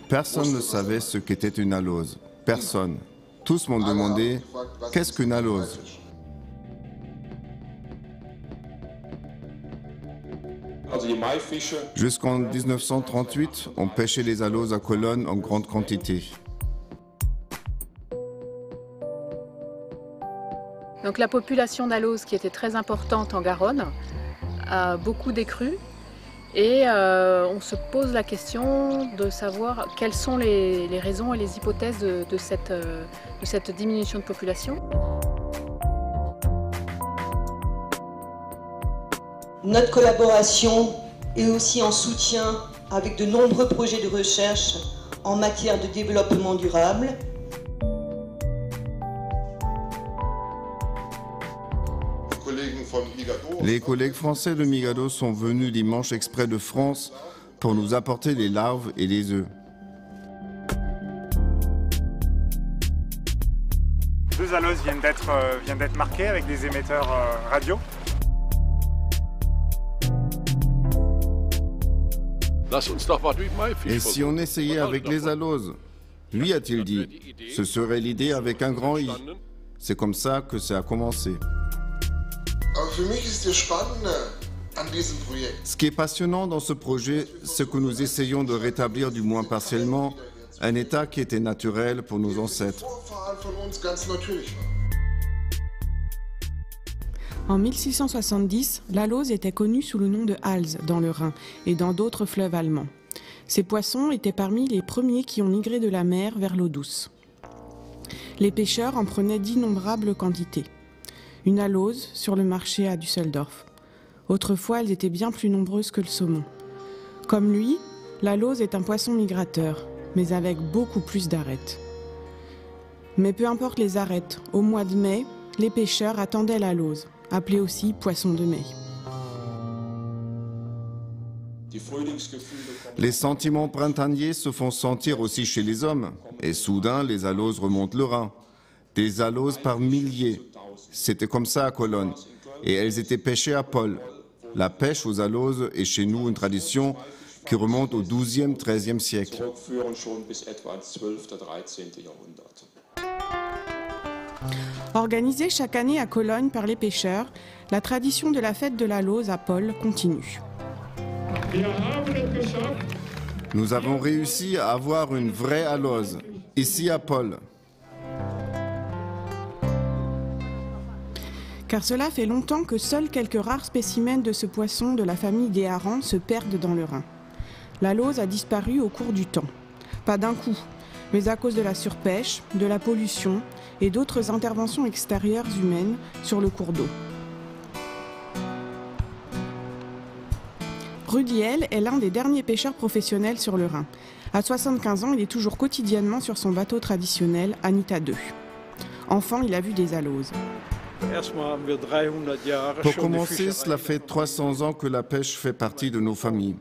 Personne ne savait ce qu'était une alose. Personne. Tous m'ont demandé « Qu'est-ce qu'une alose ?» Jusqu'en 1938, on pêchait les aloses à Cologne en grande quantité. Donc la population d'aloses qui était très importante en Garonne a beaucoup décru et on se pose la question de savoir quelles sont les raisons et les hypothèses de cette diminution de population. Notre collaboration est aussi en soutien avec de nombreux projets de recherche en matière de développement durable. Les collègues français de Migado sont venus dimanche exprès de France pour nous apporter les larves et les œufs. Deux aloses viennent d'être marquées avec des émetteurs radio. Et si on essayait avec les aloses? Lui a-t-il dit. Ce serait l'idée avec un grand I. C'est comme ça que ça a commencé. Ce qui est passionnant dans ce projet, c'est que nous essayons de rétablir, du moins partiellement, un état qui était naturel pour nos ancêtres. En 1670, l'alose était connue sous le nom de Hals dans le Rhin et dans d'autres fleuves allemands. Ces poissons étaient parmi les premiers qui ont migré de la mer vers l'eau douce. Les pêcheurs en prenaient d'innombrables quantités. Une alose sur le marché à Düsseldorf. Autrefois, elles étaient bien plus nombreuses que le saumon. Comme lui, l'alose est un poisson migrateur, mais avec beaucoup plus d'arêtes. Mais peu importe les arêtes, au mois de mai, les pêcheurs attendaient l'alose, appelée aussi poisson de mai. Les sentiments printaniers se font sentir aussi chez les hommes. Et soudain, les aloses remontent le Rhin. Des aloses par milliers. C'était comme ça à Cologne. Et elles étaient pêchées à Pol. La pêche aux aloses est chez nous une tradition qui remonte au XIIe, XIIIe siècle. Organisée chaque année à Cologne par les pêcheurs, la tradition de la fête de l'alose à Pol continue. Nous avons réussi à avoir une vraie alose, ici à Pol. Car cela fait longtemps que seuls quelques rares spécimens de ce poisson de la famille des harengs se perdent dans le Rhin. L'alose a disparu au cours du temps. Pas d'un coup, mais à cause de la surpêche, de la pollution et d'autres interventions extérieures humaines sur le cours d'eau. Rudiel est l'un des derniers pêcheurs professionnels sur le Rhin. À 75 ans, il est toujours quotidiennement sur son bateau traditionnel, Anita II. Enfant, il a vu des aloses. Pour commencer, cela fait 300 ans que la pêche fait partie de nos familles.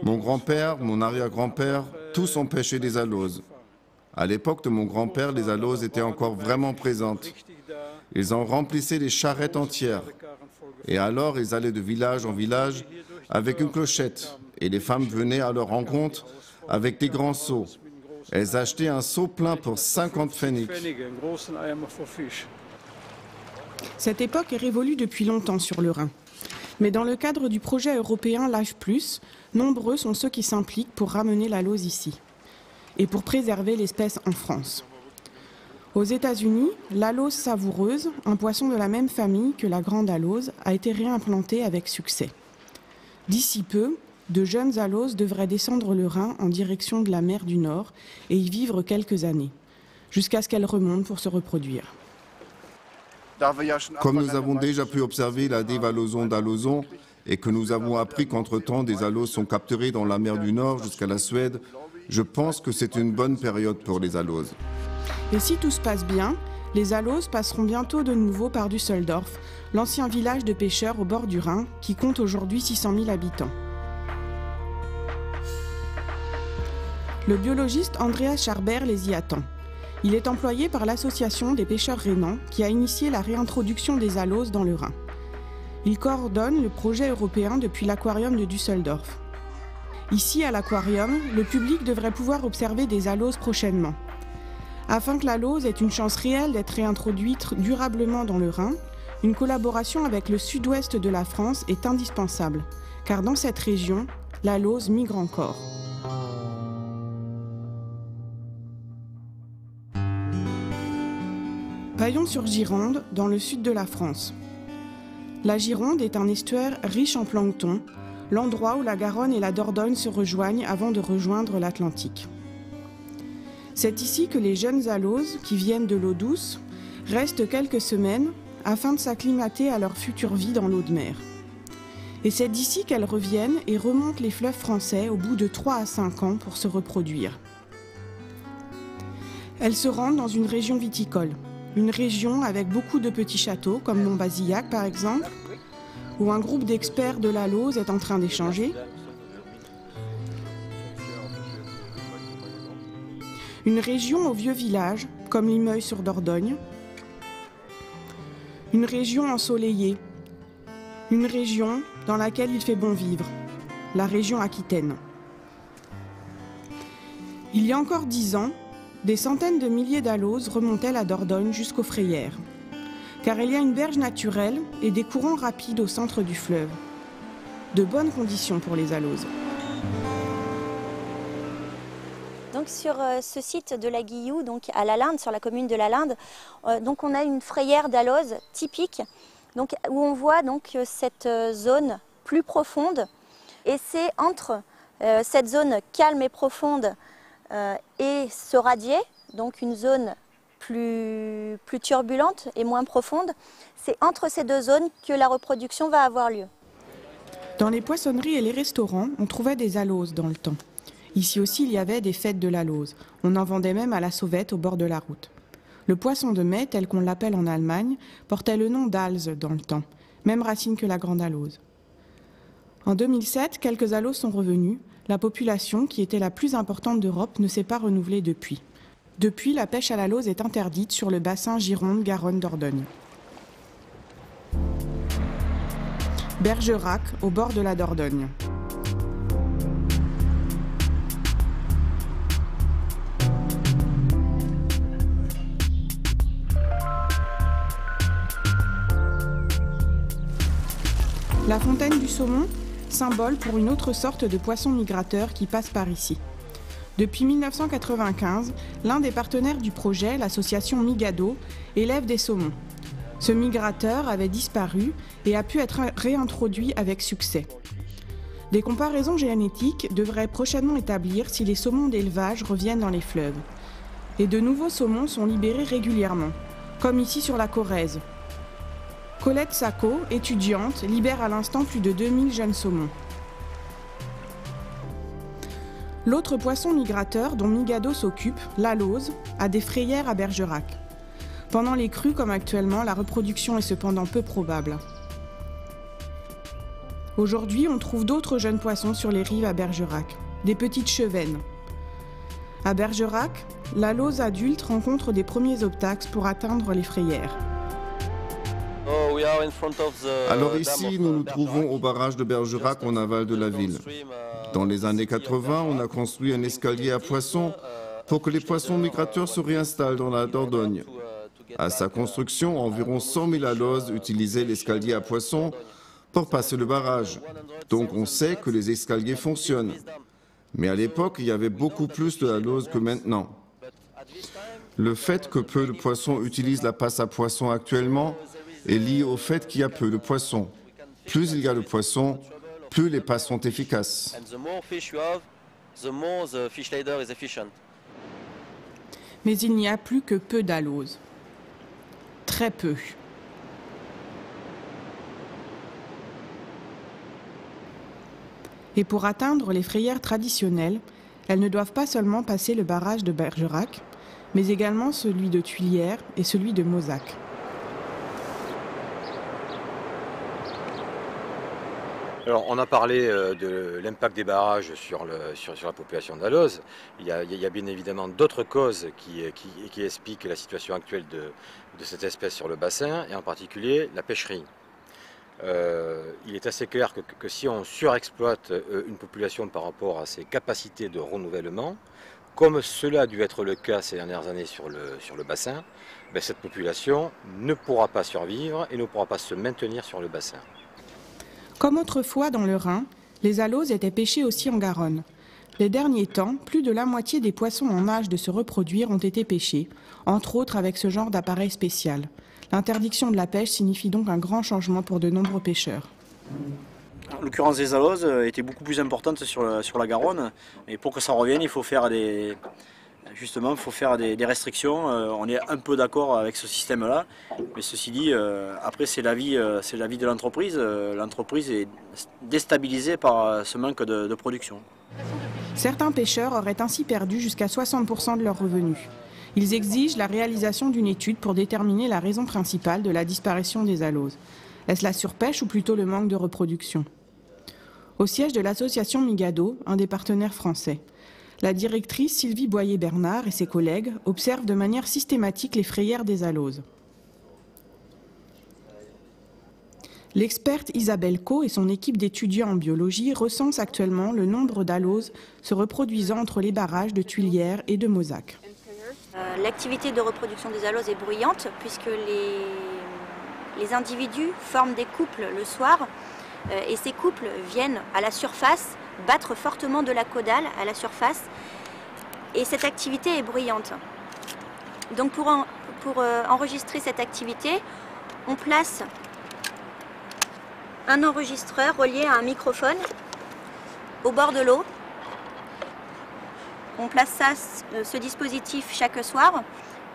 Mon grand-père, mon arrière-grand-père, tous ont pêché des aloses. À l'époque de mon grand-père, les aloses étaient encore vraiment présentes. Ils en remplissaient des charrettes entières. Et alors, ils allaient de village en village avec une clochette. Et les femmes venaient à leur rencontre avec des grands seaux. Elles achetaient un seau plein pour 50 pfennig. Cette époque est révolue depuis longtemps sur le Rhin. Mais dans le cadre du projet européen Life+, nombreux sont ceux qui s'impliquent pour ramener l'alose ici et pour préserver l'espèce en France. Aux États-Unis, l'alose savoureuse, un poisson de la même famille que la grande alose, a été réimplantée avec succès. D'ici peu, de jeunes aloses devraient descendre le Rhin en direction de la mer du Nord et y vivre quelques années, jusqu'à ce qu'elles remontent pour se reproduire. Comme nous avons déjà pu observer la dévaloson d'alozon et que nous avons appris qu'entre-temps des aloses sont capturées dans la mer du Nord jusqu'à la Suède, je pense que c'est une bonne période pour les aloses. Et si tout se passe bien, les aloses passeront bientôt de nouveau par Düsseldorf, l'ancien village de pêcheurs au bord du Rhin qui compte aujourd'hui 600 000 habitants. Le biologiste Andreas Scharber les y attend. Il est employé par l'association des pêcheurs rhénans qui a initié la réintroduction des aloses dans le Rhin. Il coordonne le projet européen depuis l'aquarium de Düsseldorf. Ici, à l'aquarium, le public devrait pouvoir observer des aloses prochainement. Afin que l'alose ait une chance réelle d'être réintroduite durablement dans le Rhin, une collaboration avec le sud-ouest de la France est indispensable, car dans cette région, l'alose migre encore. Paillon-sur-Gironde, dans le sud de la France. La Gironde est un estuaire riche en plancton, l'endroit où la Garonne et la Dordogne se rejoignent avant de rejoindre l'Atlantique. C'est ici que les jeunes aloses, qui viennent de l'eau douce, restent quelques semaines afin de s'acclimater à leur future vie dans l'eau de mer. Et c'est d'ici qu'elles reviennent et remontent les fleuves français au bout de 3 à 5 ans pour se reproduire. Elles se rendent dans une région viticole, une région avec beaucoup de petits châteaux, comme Montbazillac par exemple, où un groupe d'experts de l'alose est en train d'échanger. Une région au vieux village, comme Limeuil-sur-Dordogne. Une région ensoleillée. Une région dans laquelle il fait bon vivre, la région aquitaine. Il y a encore 10 ans, des centaines de milliers d'aloses remontaient la Dordogne jusqu'aux Frayères, car il y a une berge naturelle et des courants rapides au centre du fleuve. De bonnes conditions pour les aloses. Donc sur ce site de la Guilloux, donc à la Linde, sur la commune de la Linde, donc on a une frayère d'aloses typique, donc où on voit donc cette zone plus profonde, et c'est entre cette zone calme et profonde et ce radier, donc une zone plus turbulente et moins profonde, c'est entre ces deux zones que la reproduction va avoir lieu. Dans les poissonneries et les restaurants, on trouvait des aloses dans le temps. Ici aussi, il y avait des fêtes de l'alose. On en vendait même à la sauvette au bord de la route. Le poisson de mai, tel qu'on l'appelle en Allemagne, portait le nom d'Alse dans le temps, même racine que la grande alose. En 2007, quelques aloses sont revenus. La population, qui était la plus importante d'Europe, ne s'est pas renouvelée depuis. Depuis, la pêche à l'alose est interdite sur le bassin Gironde-Garonne-Dordogne. Bergerac, au bord de la Dordogne. La fontaine du saumon, symbole pour une autre sorte de poisson migrateur qui passe par ici. Depuis 1995, l'un des partenaires du projet, l'association Migado, élève des saumons. Ce migrateur avait disparu et a pu être réintroduit avec succès. Des comparaisons génétiques devraient prochainement établir si les saumons d'élevage reviennent dans les fleuves. Et de nouveaux saumons sont libérés régulièrement, comme ici sur la Corrèze. Colette Sacco, étudiante, libère à l'instant plus de 2000 jeunes saumons. L'autre poisson migrateur dont Migado s'occupe, l'alose, a des frayères à Bergerac. Pendant les crues comme actuellement, la reproduction est cependant peu probable. Aujourd'hui, on trouve d'autres jeunes poissons sur les rives à Bergerac, des petites chevennes. À Bergerac, l'alose adulte rencontre des premiers obstacles pour atteindre les frayères. Alors ici, nous nous trouvons au barrage de Bergerac en aval de la ville. Dans les années 80, on a construit un escalier à poissons pour que les poissons migrateurs se réinstallent dans la Dordogne. À sa construction, environ 100 000 aloses utilisaient l'escalier à poissons pour passer le barrage. Donc on sait que les escaliers fonctionnent. Mais à l'époque, il y avait beaucoup plus de aloses que maintenant. Le fait que peu de poissons utilisent la passe à poissons actuellement est lié au fait qu'il y a peu de poissons. Plus il y a de poissons, plus les passes sont efficaces. Mais il n'y a plus que peu d'aloses. Très peu. Et pour atteindre les frayères traditionnelles, elles ne doivent pas seulement passer le barrage de Bergerac, mais également celui de Tuilière et celui de Mozac. Alors, on a parlé de l'impact des barrages sur la population d'aloses. Il y a bien évidemment d'autres causes qui expliquent la situation actuelle de cette espèce sur le bassin, et en particulier la pêcherie. il est assez clair que si on surexploite une population par rapport à ses capacités de renouvellement, comme cela a dû être le cas ces dernières années sur le bassin, ben cette population ne pourra pas survivre et ne pourra pas se maintenir sur le bassin. Comme autrefois dans le Rhin, les aloses étaient pêchées aussi en Garonne. Les derniers temps, plus de la moitié des poissons en âge de se reproduire ont été pêchés, entre autres avec ce genre d'appareil spécial. L'interdiction de la pêche signifie donc un grand changement pour de nombreux pêcheurs. L'occurrence des aloses était beaucoup plus importante sur la Garonne, et pour que ça revienne, il faut faire des restrictions. On est un peu d'accord avec ce système-là, mais ceci dit, après c'est l'avis de l'entreprise. L'entreprise est déstabilisée par ce manque de production. Certains pêcheurs auraient ainsi perdu jusqu'à 60% de leurs revenus. Ils exigent la réalisation d'une étude pour déterminer la raison principale de la disparition des aloses. Est-ce la surpêche ou plutôt le manque de reproduction? Au siège de l'association Migado, un des partenaires français, la directrice Sylvie Boyer-Bernard et ses collègues observent de manière systématique les frayères des aloses. L'experte Isabelle Caux et son équipe d'étudiants en biologie recensent actuellement le nombre d'aloses se reproduisant entre les barrages de Tuilière et de Mozac. L'activité de reproduction des aloses est bruyante puisque les individus forment des couples le soir et ces couples viennent à la surface battre fortement de la caudale à la surface et cette activité est bruyante. Donc pour enregistrer cette activité, on place un enregistreur relié à un microphone au bord de l'eau. On place ce dispositif chaque soir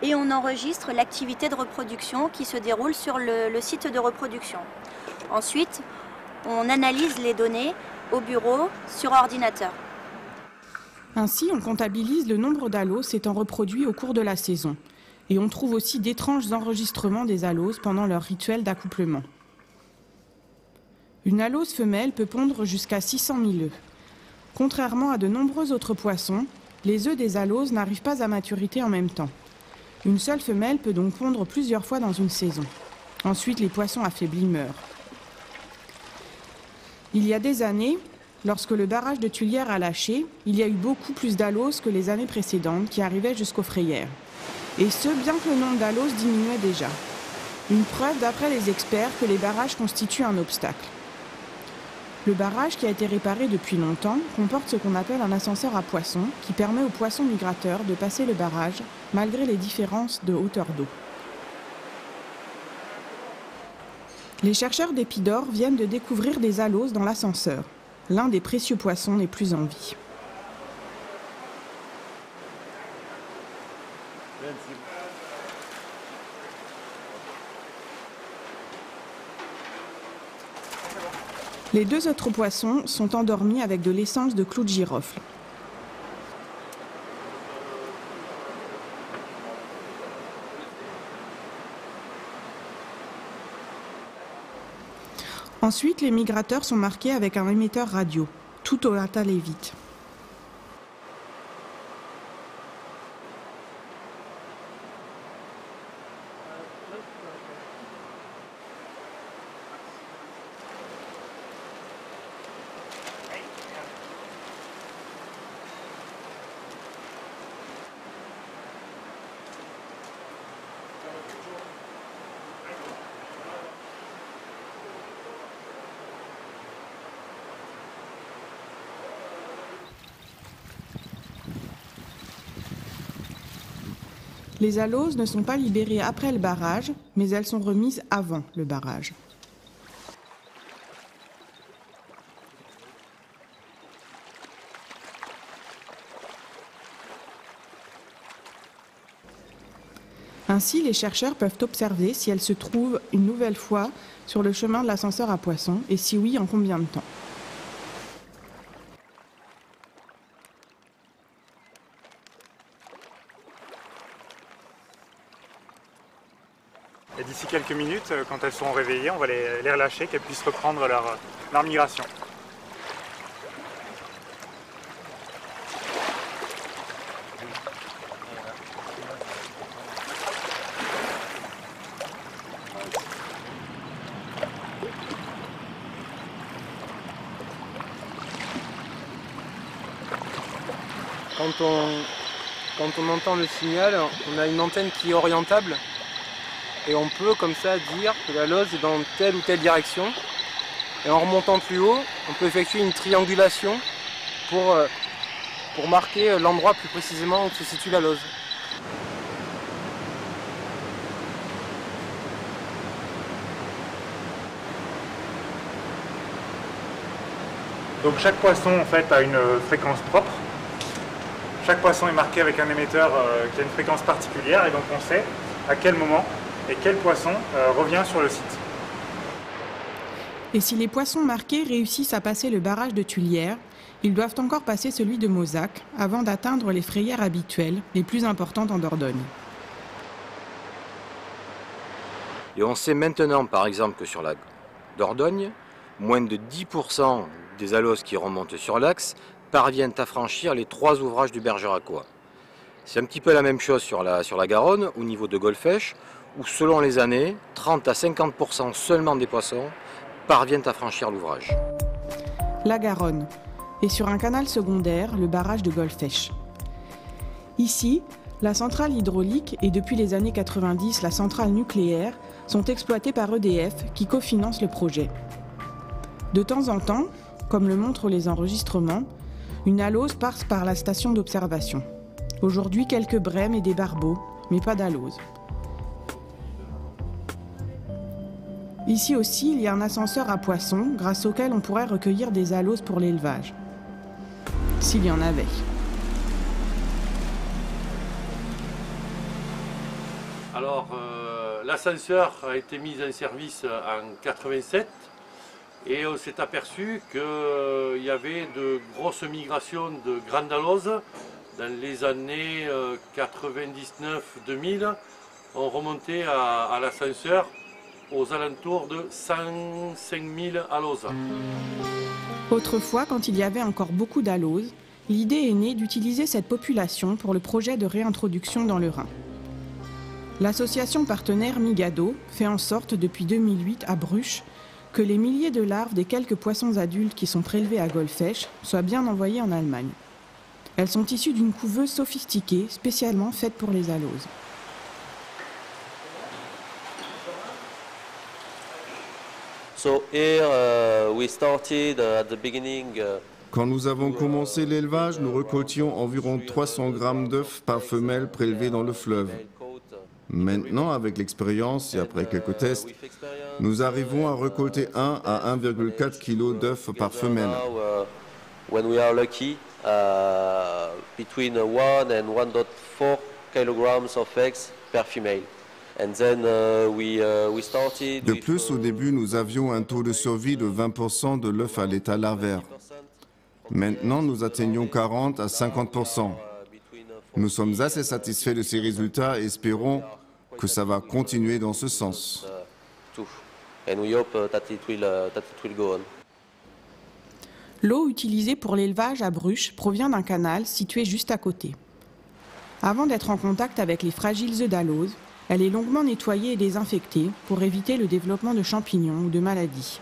et on enregistre l'activité de reproduction qui se déroule sur le site de reproduction. Ensuite, on analyse les données au bureau sur ordinateur. Ainsi, on comptabilise le nombre d'aloses s'étant reproduits au cours de la saison. Et on trouve aussi d'étranges enregistrements des aloses pendant leur rituel d'accouplement. Une alose femelle peut pondre jusqu'à 600 000 œufs. Contrairement à de nombreux autres poissons, les œufs des aloses n'arrivent pas à maturité en même temps. Une seule femelle peut donc pondre plusieurs fois dans une saison. Ensuite, les poissons affaiblis meurent. Il y a des années, lorsque le barrage de Tuilière a lâché, il y a eu beaucoup plus d'aloses que les années précédentes qui arrivaient jusqu'aux frayères. Et ce, bien que le nombre d'aloses diminuait déjà. Une preuve, d'après les experts, que les barrages constituent un obstacle. Le barrage, qui a été réparé depuis longtemps, comporte ce qu'on appelle un ascenseur à poissons, qui permet aux poissons migrateurs de passer le barrage, malgré les différences de hauteur d'eau. Les chercheurs d'Épidore viennent de découvrir des aloses dans l'ascenseur, l'un des précieux poissons les plus en vie. Les deux autres poissons sont endormis avec de l'essence de clou de girofle. Ensuite, les migrateurs sont marqués avec un émetteur radio. Tout doit aller vite. Les aloses ne sont pas libérées après le barrage, mais elles sont remises avant le barrage. Ainsi, les chercheurs peuvent observer si elles se trouvent une nouvelle fois sur le chemin de l'ascenseur à poissons, et si oui, en combien de temps. Et d'ici quelques minutes, quand elles seront réveillées, on va les relâcher, qu'elles puissent reprendre leur migration. quand on entend le signal, on a une antenne qui est orientable et on peut comme ça dire que la lose est dans telle ou telle direction. Et en remontant plus haut, on peut effectuer une triangulation pour marquer l'endroit plus précisément où se situe la lose. Donc chaque poisson en fait a une fréquence propre. Chaque poisson est marqué avec un émetteur qui a une fréquence particulière et donc on sait à quel moment et quel poisson revient sur le site. Et si les poissons marqués réussissent à passer le barrage de Tuilière, ils doivent encore passer celui de Mozac avant d'atteindre les frayères habituelles, les plus importantes en Dordogne. Et on sait maintenant par exemple que sur la Dordogne, moins de 10% des aloses qui remontent sur l'axe parviennent à franchir les 3 ouvrages du Bergeracois. C'est un petit peu la même chose sur la Garonne, au niveau de Golfech, où selon les années, 30 à 50% seulement des poissons parviennent à franchir l'ouvrage. La Garonne, et sur un canal secondaire, le barrage de Golfech. Ici, la centrale hydraulique et depuis les années 90, la centrale nucléaire sont exploitées par EDF qui cofinance le projet. De temps en temps, comme le montrent les enregistrements, une alose passe par la station d'observation. Aujourd'hui, quelques brèmes et des barbeaux, mais pas d'alose. Ici aussi, il y a un ascenseur à poissons grâce auquel on pourrait recueillir des aloses pour l'élevage. S'il y en avait. Alors, l'ascenseur a été mis en service en 87 et on s'est aperçu qu'il y avait de grosses migrations de grandes aloses. Dans les années 99-2000, on remontait à l'ascenseur aux alentours de 105 000 aloses. Autrefois, quand il y avait encore beaucoup d'aloses, l'idée est née d'utiliser cette population pour le projet de réintroduction dans le Rhin. L'association partenaire Migado fait en sorte depuis 2008 à Bruches que les milliers de larves des quelques poissons adultes qui sont prélevés à Golfech soient bien envoyés en Allemagne. Elles sont issues d'une couveuse sophistiquée spécialement faite pour les aloses. Quand nous avons commencé l'élevage, nous récoltions environ 300 grammes d'œufs par femelle prélevés dans le fleuve. Maintenant, avec l'expérience et après quelques tests, nous arrivons à récolter 1 à 1,4 kg d'œufs par femelle. Between 1 and 1.4 kilograms of eggs per female. And then we started. De plus, au début, nous avions un taux de survie de 20% de l'œuf à l'état larvaire. Maintenant, nous atteignons 40 à 50%. Nous sommes assez satisfaits de ces résultats et espérons que ça va continuer dans ce sens. And we hope that it will go on. L'eau utilisée pour l'élevage à Bruches provient d'un canal situé juste à côté. Avant d'être en contact avec les fragiles œufs d'alose, elle est longuement nettoyée et désinfectée pour éviter le développement de champignons ou de maladies.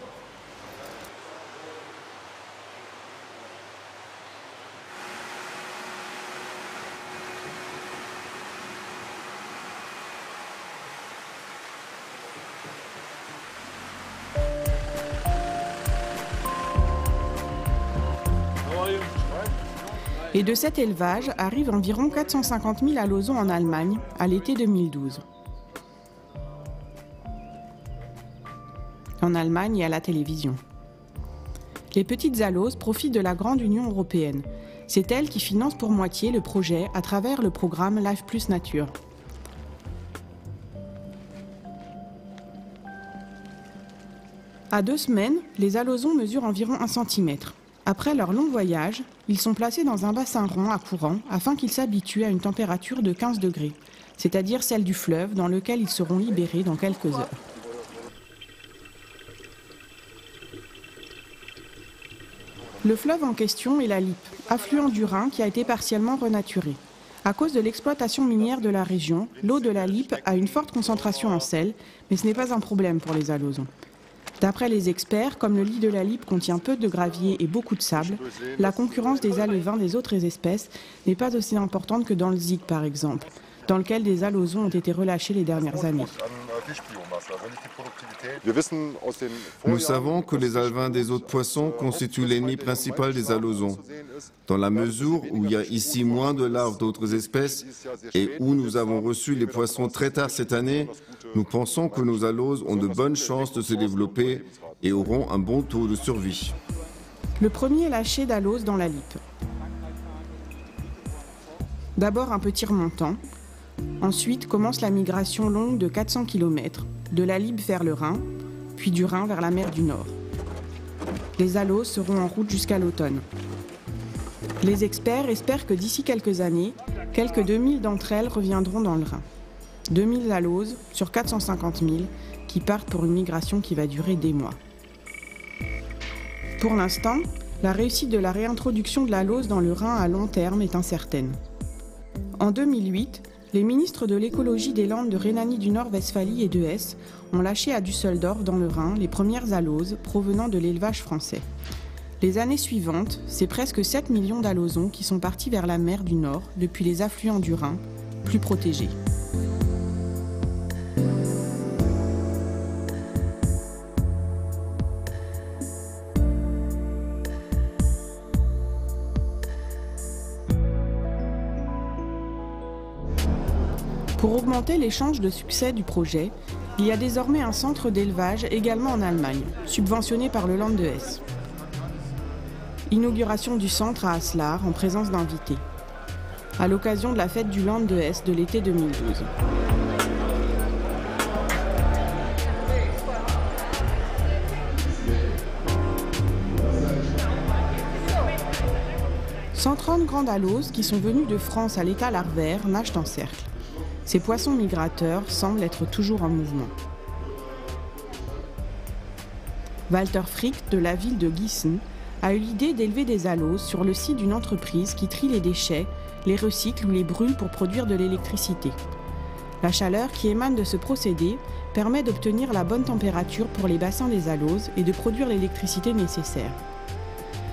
Et de cet élevage arrivent environ 450 000 alosons en Allemagne à l'été 2012. En Allemagne et à la télévision. Les petites aloses profitent de la grande Union européenne. C'est elle qui finance pour moitié le projet à travers le programme Life Plus Nature. À 2 semaines, les alosons mesurent environ 1 cm. Après leur long voyage, ils sont placés dans un bassin rond à courant afin qu'ils s'habituent à une température de 15 degrés, c'est-à-dire celle du fleuve dans lequel ils seront libérés dans quelques heures. Le fleuve en question est la Lippe, affluent du Rhin qui a été partiellement renaturé. À cause de l'exploitation minière de la région, l'eau de la Lippe a une forte concentration en sel, mais ce n'est pas un problème pour les alosons. D'après les experts, comme le lit de la Lippe contient peu de gravier et beaucoup de sable, la concurrence des alevins des autres espèces n'est pas aussi importante que dans le Zic par exemple, dans lequel des alozons ont été relâchés les dernières années. Nous savons que les alevins des autres poissons constituent l'ennemi principal des alozons. Dans la mesure où il y a ici moins de larves d'autres espèces et où nous avons reçu les poissons très tard cette année, nous pensons que nos aloses ont de bonnes chances de se développer et auront un bon taux de survie. Le premier lâcher d'aloses dans la Lippe. D'abord un petit remontant. Ensuite commence la migration longue de 400 km, de la Lippe vers le Rhin, puis du Rhin vers la mer du Nord. Les aloses seront en route jusqu'à l'automne. Les experts espèrent que d'ici quelques années, quelques 2000 d'entre elles reviendront dans le Rhin. 2000 aloses sur 450 000 qui partent pour une migration qui va durer des mois. Pour l'instant, la réussite de la réintroduction de l'alose dans le Rhin à long terme est incertaine. En 2008, les ministres de l'écologie des Landes de Rhénanie du Nord-Westphalie et de Hesse ont lâché à Düsseldorf dans le Rhin les premières aloses provenant de l'élevage français. Les années suivantes, c'est presque 7 millions d'alozons qui sont partis vers la mer du Nord depuis les affluents du Rhin, plus protégés. Pour augmenter les chances de succès du projet, il y a désormais un centre d'élevage également en Allemagne, subventionné par le Land de Hesse. Inauguration du centre à Haslar en présence d'invités, à l'occasion de la fête du Land de Hesse de l'été 2012. « 130 grandes aloses qui sont venues de France à l'état larvaire nagent en cercle. Ces poissons migrateurs semblent être toujours en mouvement. » Walter Frick, de la ville de Gießen, a eu l'idée d'élever des aloses sur le site d'une entreprise qui trie les déchets, les recycle ou les brûle pour produire de l'électricité. La chaleur qui émane de ce procédé permet d'obtenir la bonne température pour les bassins des aloses et de produire l'électricité nécessaire.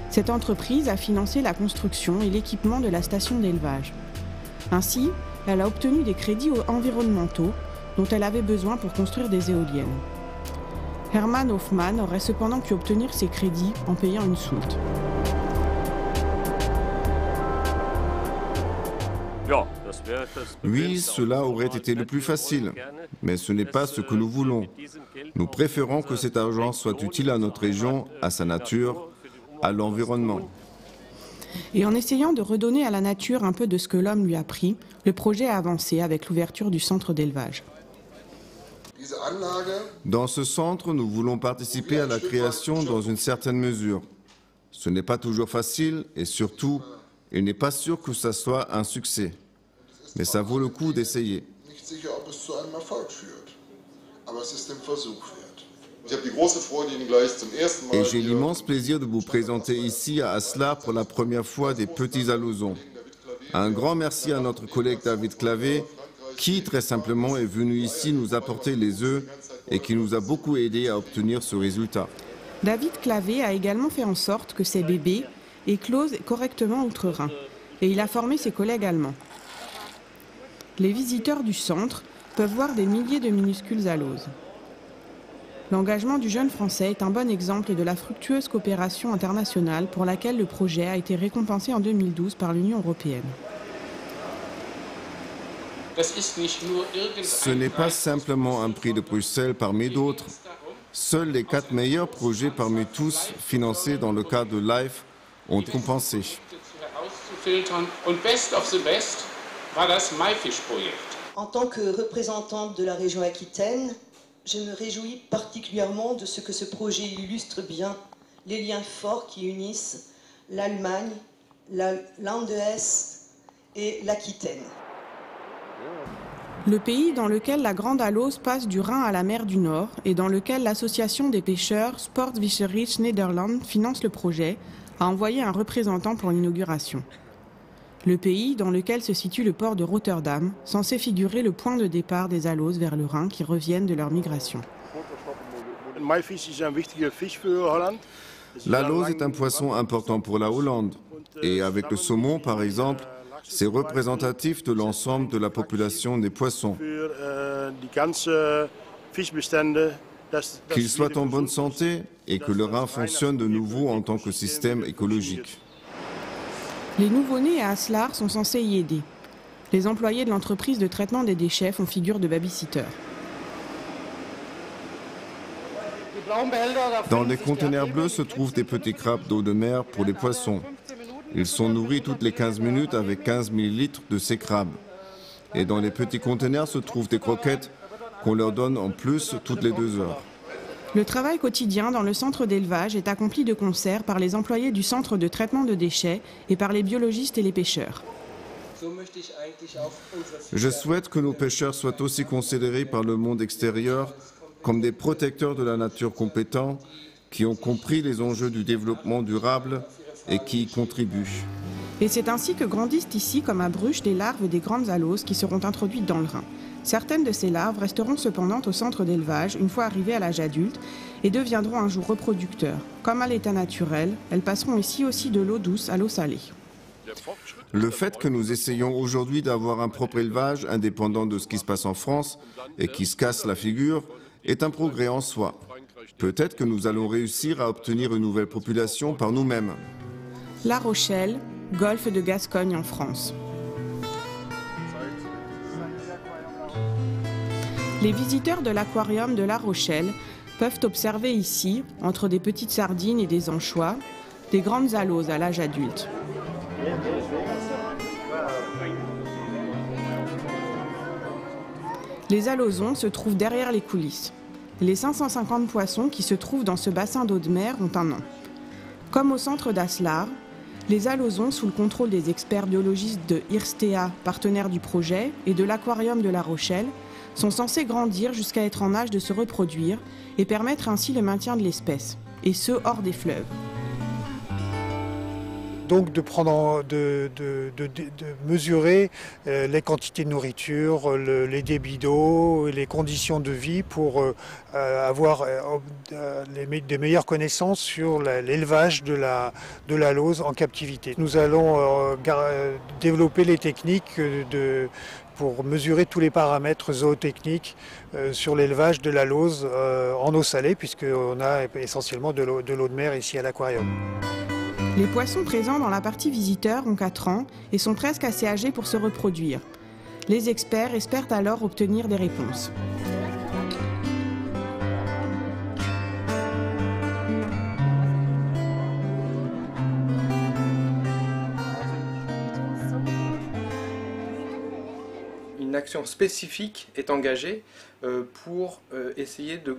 Cette entreprise a financé la construction et l'équipement de la station d'élevage. Ainsi, elle a obtenu des crédits environnementaux dont elle avait besoin pour construire des éoliennes. Hermann Hoffmann aurait cependant pu obtenir ces crédits en payant une soulte. Oui, cela aurait été le plus facile, mais ce n'est pas ce que nous voulons. Nous préférons que cet argent soit utile à notre région, à sa nature, à l'environnement. Et en essayant de redonner à la nature un peu de ce que l'homme lui a pris, le projet a avancé avec l'ouverture du centre d'élevage. Dans ce centre, nous voulons participer à la création dans une certaine mesure. Ce n'est pas toujours facile et surtout, il n'est pas sûr que ça soit un succès. Mais ça vaut le coup d'essayer. Et j'ai l'immense plaisir de vous présenter ici à Haslar pour la première fois des petits alozons. Un grand merci à notre collègue David Clavé qui, très simplement, est venu ici nous apporter les œufs et qui nous a beaucoup aidé à obtenir ce résultat. David Clavé a également fait en sorte que ces bébés éclosent correctement outre-Rhin et il a formé ses collègues allemands. Les visiteurs du centre peuvent voir des milliers de minuscules aloses. L'engagement du jeune Français est un bon exemple de la fructueuse coopération internationale pour laquelle le projet a été récompensé en 2012 par l'Union européenne. Ce n'est pas simplement un prix de Bruxelles parmi d'autres. Seuls les 4 meilleurs projets parmi tous financés dans le cadre de LIFE ont compensé. En tant que représentante de la région Aquitaine, je me réjouis particulièrement de ce que ce projet illustre bien les liens forts qui unissent l'Allemagne, la Land de Hesse et l'Aquitaine. Le pays dans lequel la Grande Alose passe du Rhin à la mer du Nord et dans lequel l'association des pêcheurs Sportvisserij Nederland finance le projet a envoyé un représentant pour l'inauguration. Le pays dans lequel se situe le port de Rotterdam, censé figurer le point de départ des aloses vers le Rhin qui reviennent de leur migration. L'alose est un poisson important pour la Hollande. Et avec le saumon, par exemple, c'est représentatif de l'ensemble de la population des poissons. Qu'ils soient en bonne santé et que le Rhin fonctionne de nouveau en tant que système écologique. Les nouveau-nés à Aslar sont censés y aider. Les employés de l'entreprise de traitement des déchets font figure de babysitter. Dans les containers bleus se trouvent des petits crabes d'eau de mer pour les poissons. Ils sont nourris toutes les 15 minutes avec 15 ml de ces crabes. Et dans les petits containers se trouvent des croquettes qu'on leur donne en plus toutes les 2 heures. Le travail quotidien dans le centre d'élevage est accompli de concert par les employés du centre de traitement de déchets et par les biologistes et les pêcheurs. Je souhaite que nos pêcheurs soient aussi considérés par le monde extérieur comme des protecteurs de la nature compétents qui ont compris les enjeux du développement durable et qui y contribuent. Et c'est ainsi que grandissent ici, comme à Bruges, des larves des grandes aloses qui seront introduites dans le Rhin. Certaines de ces larves resteront cependant au centre d'élevage une fois arrivées à l'âge adulte et deviendront un jour reproducteurs. Comme à l'état naturel, elles passeront ici aussi de l'eau douce à l'eau salée. Le fait que nous essayons aujourd'hui d'avoir un propre élevage indépendant de ce qui se passe en France et qui se casse la figure est un progrès en soi. Peut-être que nous allons réussir à obtenir une nouvelle population par nous-mêmes. La Rochelle, golfe de Gascogne en France. Les visiteurs de l'aquarium de La Rochelle peuvent observer ici, entre des petites sardines et des anchois, des grandes aloses à l'âge adulte. Les alosons se trouvent derrière les coulisses. Les 550 poissons qui se trouvent dans ce bassin d'eau de mer ont un nom. Comme au centre d'Aslar, les alosons, sous le contrôle des experts biologistes de Irstea, partenaires du projet, et de l'aquarium de La Rochelle, sont censés grandir jusqu'à être en âge de se reproduire et permettre ainsi le maintien de l'espèce, et ce hors des fleuves. Donc de mesurer les quantités de nourriture, les débits d'eau, les conditions de vie pour avoir des meilleures connaissances sur l'élevage de la lose en captivité. Nous allons développer les techniques pour mesurer tous les paramètres zootechniques sur l'élevage de la lose en eau salée, puisqu'on a essentiellement de l'eau de mer ici à l'aquarium. Les poissons présents dans la partie visiteur ont 4 ans et sont presque assez âgés pour se reproduire. Les experts espèrent alors obtenir des réponses. Une action spécifique est engagée pour essayer de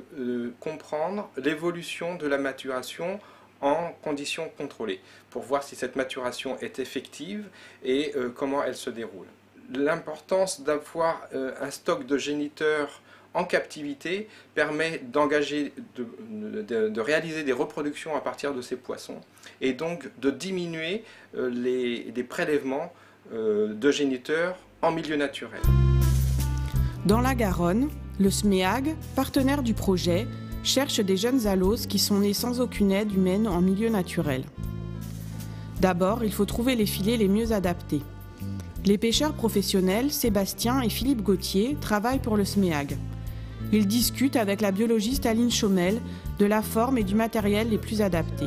comprendre l'évolution de la maturation en conditions contrôlées, pour voir si cette maturation est effective et comment elle se déroule. L'importance d'avoir un stock de géniteurs en captivité permet d'engager, de réaliser des reproductions à partir de ces poissons et donc de diminuer les prélèvements de géniteurs en milieu naturel. Dans la Garonne, le SMEAG, partenaire du projet, cherche des jeunes aloses qui sont nés sans aucune aide humaine en milieu naturel. D'abord, il faut trouver les filets les mieux adaptés. Les pêcheurs professionnels, Sébastien et Philippe Gauthier, travaillent pour le SMEAG. Ils discutent avec la biologiste Aline Chaumel de la forme et du matériel les plus adaptés.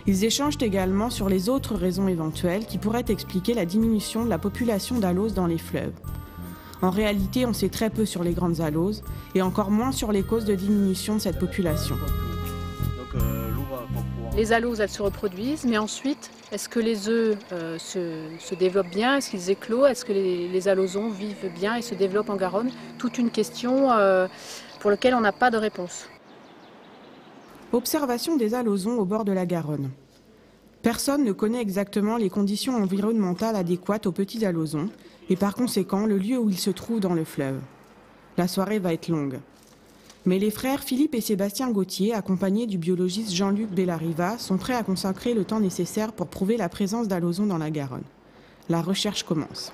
Ils échangent également sur les autres raisons éventuelles qui pourraient expliquer la diminution de la population d'aloses dans les fleuves. En réalité, on sait très peu sur les grandes aloses et encore moins sur les causes de diminution de cette population. Les aloses, elles se reproduisent, mais ensuite, est-ce que les œufs se développent bien? Est-ce qu'ils éclosent? Est-ce que les alosons vivent bien et se développent en Garonne? Toute une question pour laquelle on n'a pas de réponse. Observation des alosons au bord de la Garonne. Personne ne connaît exactement les conditions environnementales adéquates aux petits alosons et par conséquent le lieu où ils se trouvent dans le fleuve. La soirée va être longue. Mais les frères Philippe et Sébastien Gauthier, accompagnés du biologiste Jean-Luc Bellariva, sont prêts à consacrer le temps nécessaire pour prouver la présence d'alosons dans la Garonne. La recherche commence.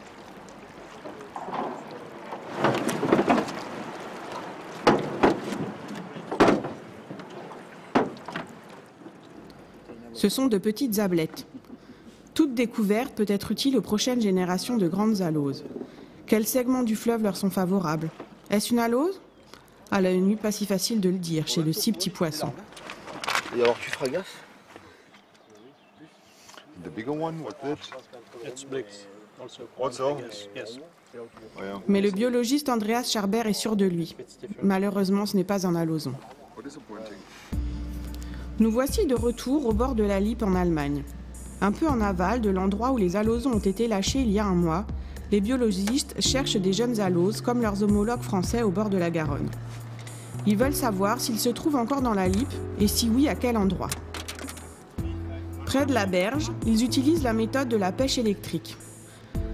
Ce sont de petites ablettes. Toute découverte peut être utile aux prochaines générations de grandes aloses. Quels segments du fleuve leur sont favorables? Est-ce une alose? À l'œil nu, pas si facile de le dire chez de si petits poissons. Et alors tu feras gaffe. The bigger one, what's it? It's Blix. Also? Yes. Mais le biologiste Andreas Scharber est sûr de lui. Malheureusement, ce n'est pas un aloson. Nous voici de retour au bord de la Lippe en Allemagne. Un peu en aval de l'endroit où les alosons ont été lâchés il y a un mois, les biologistes cherchent des jeunes aloses comme leurs homologues français au bord de la Garonne. Ils veulent savoir s'ils se trouvent encore dans la Lippe et si oui, à quel endroit. Près de la berge, ils utilisent la méthode de la pêche électrique.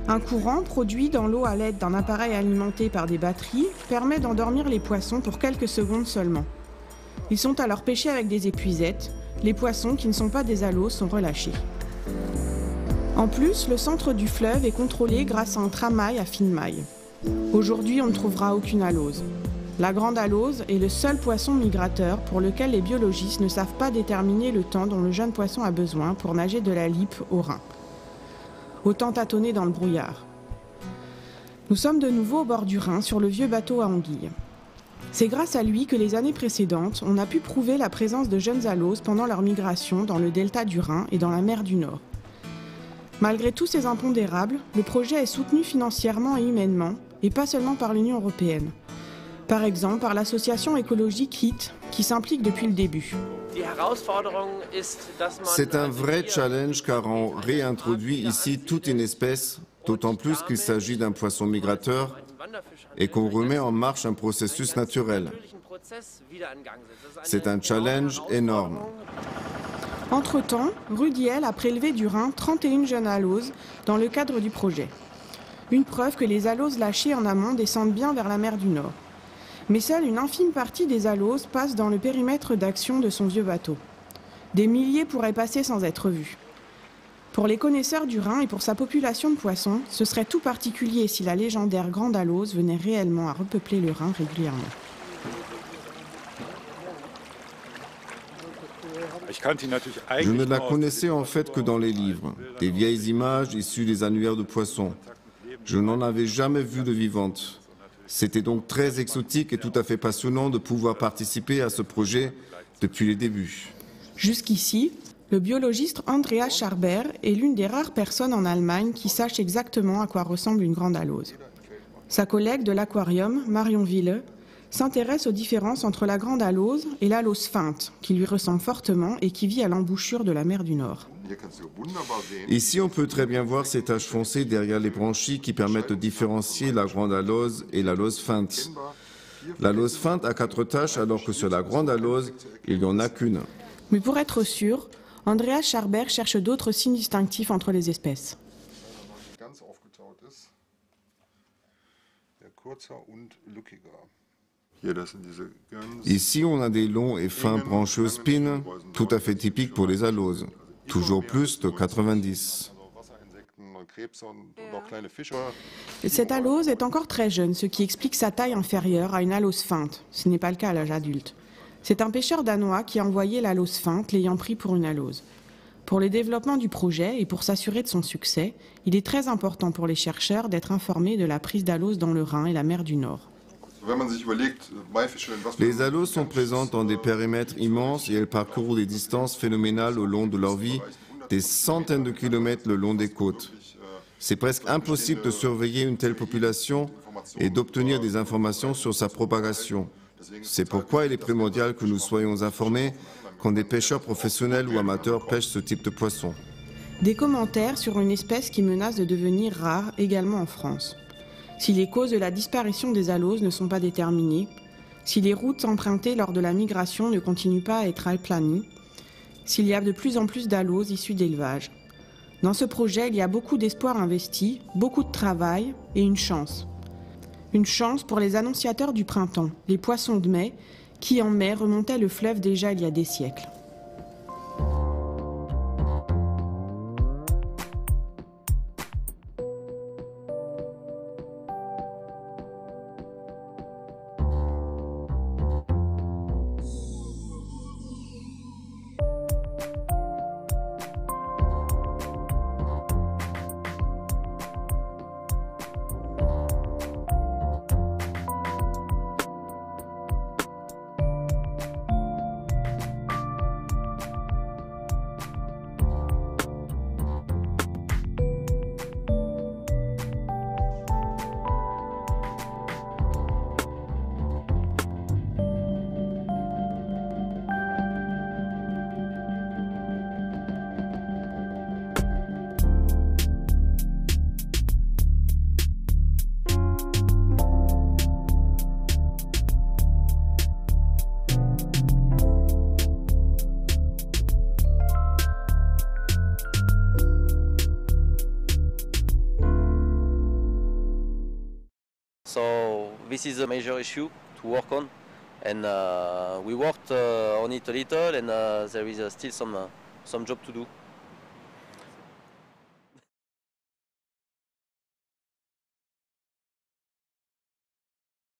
Un courant produit dans l'eau à l'aide d'un appareil alimenté par des batteries permet d'endormir les poissons pour quelques secondes seulement. Ils sont alors pêchés avec des épuisettes. Les poissons qui ne sont pas des aloses sont relâchés. En plus, le centre du fleuve est contrôlé grâce à un tramail à fine maille. Aujourd'hui, on ne trouvera aucune alose. La grande alose est le seul poisson migrateur pour lequel les biologistes ne savent pas déterminer le temps dont le jeune poisson a besoin pour nager de la Lippe au Rhin. Autant tâtonner dans le brouillard. Nous sommes de nouveau au bord du Rhin, sur le vieux bateau à anguilles. C'est grâce à lui que les années précédentes, on a pu prouver la présence de jeunes aloses pendant leur migration dans le delta du Rhin et dans la mer du Nord. Malgré tous ces impondérables, le projet est soutenu financièrement et humainement, et pas seulement par l'Union européenne. Par exemple, par l'association écologique HIT, qui s'implique depuis le début. C'est un vrai challenge car on réintroduit ici toute une espèce, d'autant plus qu'il s'agit d'un poisson migrateur et qu'on remet en marche un processus naturel. C'est un challenge énorme. Entre-temps, Rudiel a prélevé du Rhin 31 jeunes aloses dans le cadre du projet. Une preuve que les aloses lâchées en amont descendent bien vers la mer du Nord. Mais seule une infime partie des aloses passe dans le périmètre d'action de son vieux bateau. Des milliers pourraient passer sans être vus. Pour les connaisseurs du Rhin et pour sa population de poissons, ce serait tout particulier si la légendaire grande alose venait réellement à repeupler le Rhin régulièrement. Je ne la connaissais en fait que dans les livres, des vieilles images issues des annuaires de poissons. Je n'en avais jamais vu de vivante. C'était donc très exotique et tout à fait passionnant de pouvoir participer à ce projet depuis les débuts. Jusqu'ici, le biologiste Andreas Scharber est l'une des rares personnes en Allemagne qui sache exactement à quoi ressemble une grande alose. Sa collègue de l'aquarium, Marion Wille, s'intéresse aux différences entre la grande alose et l'alose feinte, qui lui ressemble fortement et qui vit à l'embouchure de la mer du Nord. Ici, on peut très bien voir ces taches foncées derrière les branchies qui permettent de différencier la grande alose et l'alose feinte. L'alose feinte a 4 taches alors que sur la grande alose, il n'y en a qu'une. Mais pour être sûr, Andreas Scharber cherche d'autres signes distinctifs entre les espèces. Ici, on a des longs et fins brancheux spines, tout à fait typiques pour les aloses. Toujours plus de 90. Cette alose est encore très jeune, ce qui explique sa taille inférieure à une alose feinte. Ce n'est pas le cas à l'âge adulte. C'est un pêcheur danois qui a envoyé l'alose feinte, l'ayant pris pour une alose. Pour le développement du projet et pour s'assurer de son succès, il est très important pour les chercheurs d'être informés de la prise d'alose dans le Rhin et la mer du Nord. Les aloses sont présentes dans des périmètres immenses et elles parcourent des distances phénoménales au long de leur vie, des centaines de kilomètres le long des côtes. C'est presque impossible de surveiller une telle population et d'obtenir des informations sur sa propagation. C'est pourquoi il est primordial que nous soyons informés quand des pêcheurs professionnels ou amateurs pêchent ce type de poisson. Des commentaires sur une espèce qui menace de devenir rare également en France. Si les causes de la disparition des aloses ne sont pas déterminées, si les routes empruntées lors de la migration ne continuent pas à être aplanies, s'il y a de plus en plus d'aloses issues d'élevage. Dans ce projet, il y a beaucoup d'espoir investi, beaucoup de travail et une chance. Une chance pour les annonciateurs du printemps, les poissons de mai, qui en mai remontaient le fleuve déjà il y a des siècles. this is a major issue to work on, and we worked on it a little, and there is still some job to do.